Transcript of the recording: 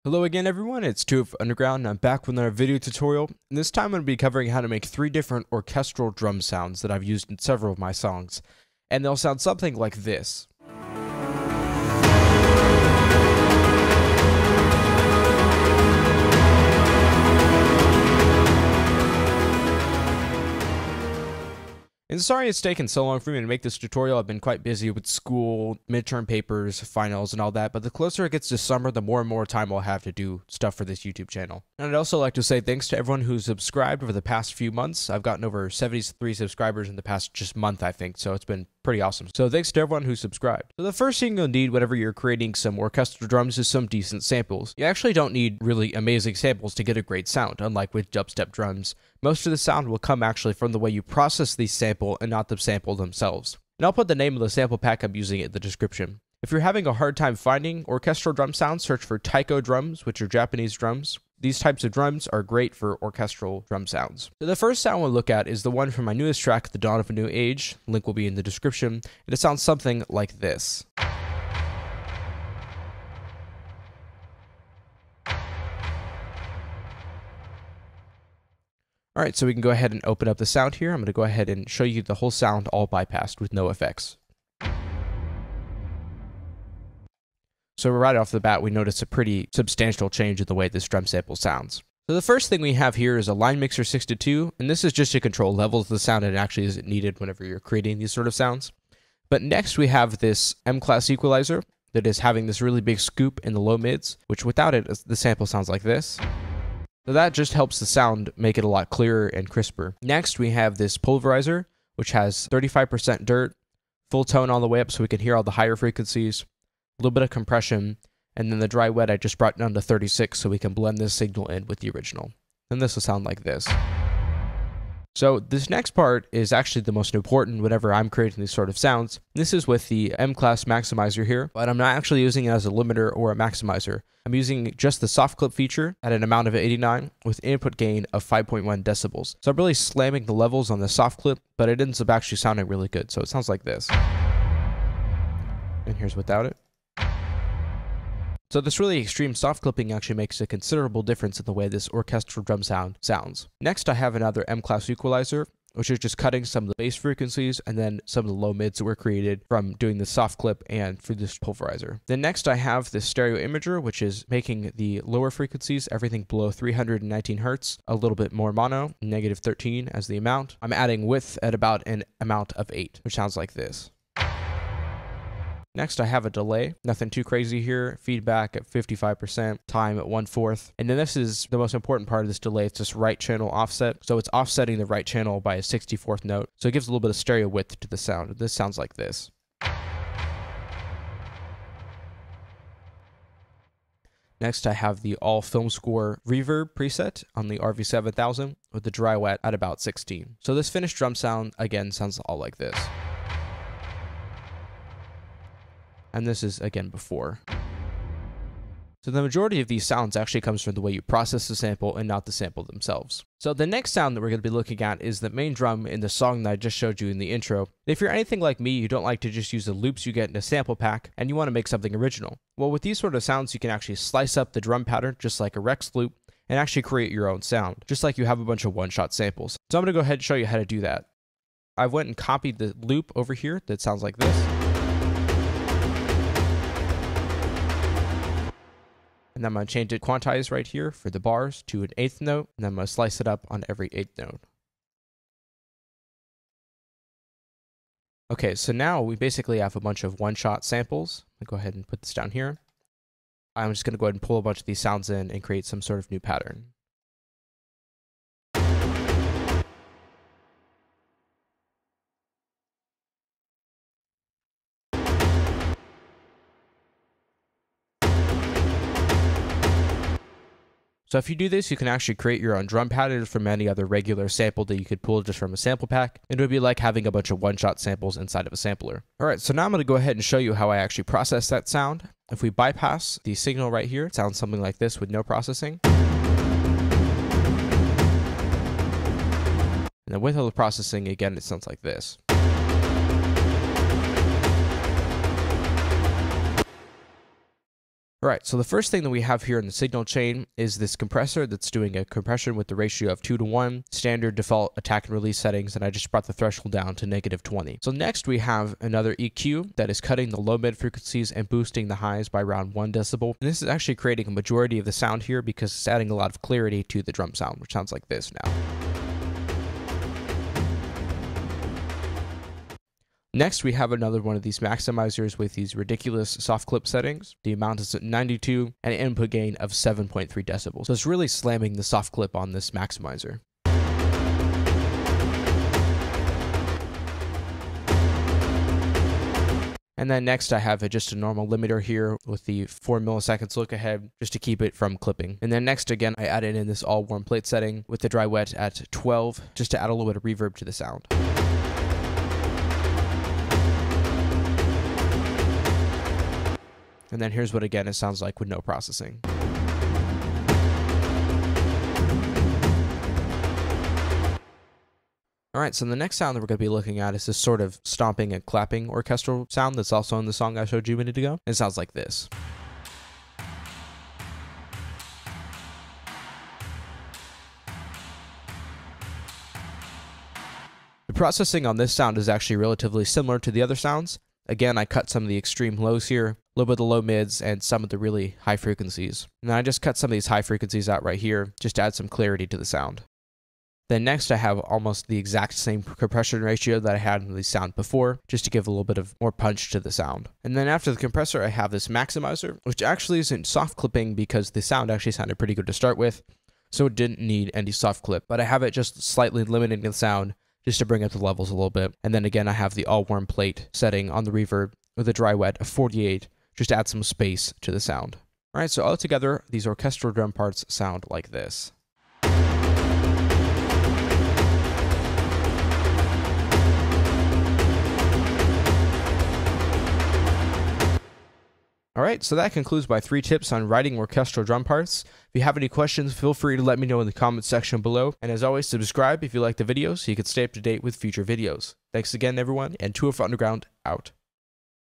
Hello again everyone, it's 2 of Underground and I'm back with another video tutorial, and this time I'm going to be covering how to make 3 different orchestral drum sounds that I've used in several of my songs, and they'll sound something like this. And sorry it's taken so long for me to make this tutorial. I've been quite busy with school, midterm papers, finals, and all that, but the closer it gets to summer, the more and more time I'll have to do stuff for this YouTube channel. And I'd also like to say thanks to everyone who's subscribed over the past few months. I've gotten over 73 subscribers in the past just month, I think, so it's been pretty awesome. So thanks to everyone who subscribed. So the first thing you'll need whenever you're creating some orchestral drums is some decent samples. You actually don't need really amazing samples to get a great sound, unlike with dubstep drums. Most of the sound will come actually from the way you process the sample and not the sample themselves. And I'll put the name of the sample pack I'm using in the description. If you're having a hard time finding orchestral drum sounds, search for taiko drums, which are Japanese drums. These types of drums are great for orchestral drum sounds. So the first sound we'll look at is the one from my newest track, The Dawn of a New Age. Link will be in the description. And it sounds something like this. Alright, so we can go ahead and open up the sound here. I'm going to go ahead and show you the whole sound all bypassed with no effects. So right off the bat, we notice a pretty substantial change in the way this drum sample sounds. So the first thing we have here is a line mixer 6 to 2, and this is just to control levels of the sound, and it actually isn't needed whenever you're creating these sort of sounds. But next we have this M-class equalizer that is having this really big scoop in the low mids, which without it, the sample sounds like this. So that just helps the sound make it a lot clearer and crisper. Next, we have this pulverizer, which has 35% dirt, full tone all the way up so we can hear all the higher frequencies, a little bit of compression, and then the dry wet I just brought down to 36 so we can blend this signal in with the original. And this will sound like this. So this next part is actually the most important whenever I'm creating these sort of sounds. This is with the M-class maximizer here, but I'm not actually using it as a limiter or a maximizer. I'm using just the soft clip feature at an amount of 89 with input gain of 5.1 decibels. So I'm really slamming the levels on the soft clip, but it ends up actually sounding really good. So it sounds like this. And here's without it. So this really extreme soft clipping actually makes a considerable difference in the way this orchestral drum sound sounds. Next, I have another M-class equalizer, which is just cutting some of the bass frequencies and then some of the low mids that were created from doing the soft clip and through this pulverizer. Then next I have this stereo imager, which is making the lower frequencies, everything below 319 Hertz, a little bit more mono, negative 13 as the amount. I'm adding width at about an amount of 8, which sounds like this. Next, I have a delay. Nothing too crazy here. Feedback at 55%, time at 1/4. And then this is the most important part of this delay. It's this right channel offset. So it's offsetting the right channel by a 64th note. So it gives a little bit of stereo width to the sound. This sounds like this. Next, I have the all film score reverb preset on the RV7000 with the dry wet at about 16. So this finished drum sound, again, sounds all like this. And this is, again, before. So the majority of these sounds actually comes from the way you process the sample and not the sample themselves. So the next sound that we're going to be looking at is the main drum in the song that I just showed you in the intro. If you're anything like me, you don't like to just use the loops you get in a sample pack, and you want to make something original. Well, with these sort of sounds, you can actually slice up the drum pattern, just like a Rex loop, and actually create your own sound, just like you have a bunch of one-shot samples. So I'm going to go ahead and show you how to do that. I went and copied the loop over here that sounds like this. And then I'm going to change it quantize right here for the bars to an 8th note, and then I'm going to slice it up on every 8th note. Okay, so now we basically have a bunch of one-shot samples. I'll go ahead and put this down here. I'm just going to go ahead and pull a bunch of these sounds in and create some sort of new pattern. So if you do this, you can actually create your own drum patterns from any other regular sample that you could pull just from a sample pack. It would be like having a bunch of one-shot samples inside of a sampler. Alright, so now I'm going to go ahead and show you how I actually process that sound. If we bypass the signal right here, it sounds something like this with no processing. And then with all the processing, again, it sounds like this. Alright, so the first thing that we have here in the signal chain is this compressor that's doing a compression with the ratio of 2:1, standard default attack and release settings, and I just brought the threshold down to -20. So next we have another EQ that is cutting the low mid frequencies and boosting the highs by around 1 decibel. And this is actually creating a majority of the sound here because it's adding a lot of clarity to the drum sound, which sounds like this now. Next, we have another one of these maximizers with these ridiculous soft clip settings. The amount is at 92 and an input gain of 7.3 decibels. So it's really slamming the soft clip on this maximizer. And then next I have just a normal limiter here with the 4 milliseconds look ahead just to keep it from clipping. And then next again, I added in this all warm plate setting with the dry wet at 12 just to add a little bit of reverb to the sound. And then here's what again it sounds like with no processing. Alright, so the next sound that we're going to be looking at is this sort of stomping and clapping orchestral sound that's also in the song I showed you a minute ago. It sounds like this. The processing on this sound is actually relatively similar to the other sounds. Again, I cut some of the extreme lows here, a little bit of the low mids, and some of the really high frequencies. And then I just cut some of these high frequencies out right here, just to add some clarity to the sound. Then next I have almost the exact same compression ratio that I had in the sound before, just to give a little bit of more punch to the sound. And then after the compressor, I have this maximizer, which actually isn't soft clipping because the sound actually sounded pretty good to start with, so it didn't need any soft clip. But I have it just slightly limiting the sound, just to bring up the levels a little bit. And then again, I have the all warm plate setting on the reverb with a dry wet of 48, just to add some space to the sound. Alright, so altogether, these orchestral drum parts sound like this. Alright, so that concludes my 3 tips on writing orchestral drum parts. If you have any questions, feel free to let me know in the comments section below. And as always, subscribe if you like the video so you can stay up to date with future videos. Thanks again, everyone, and Tour for Underground out.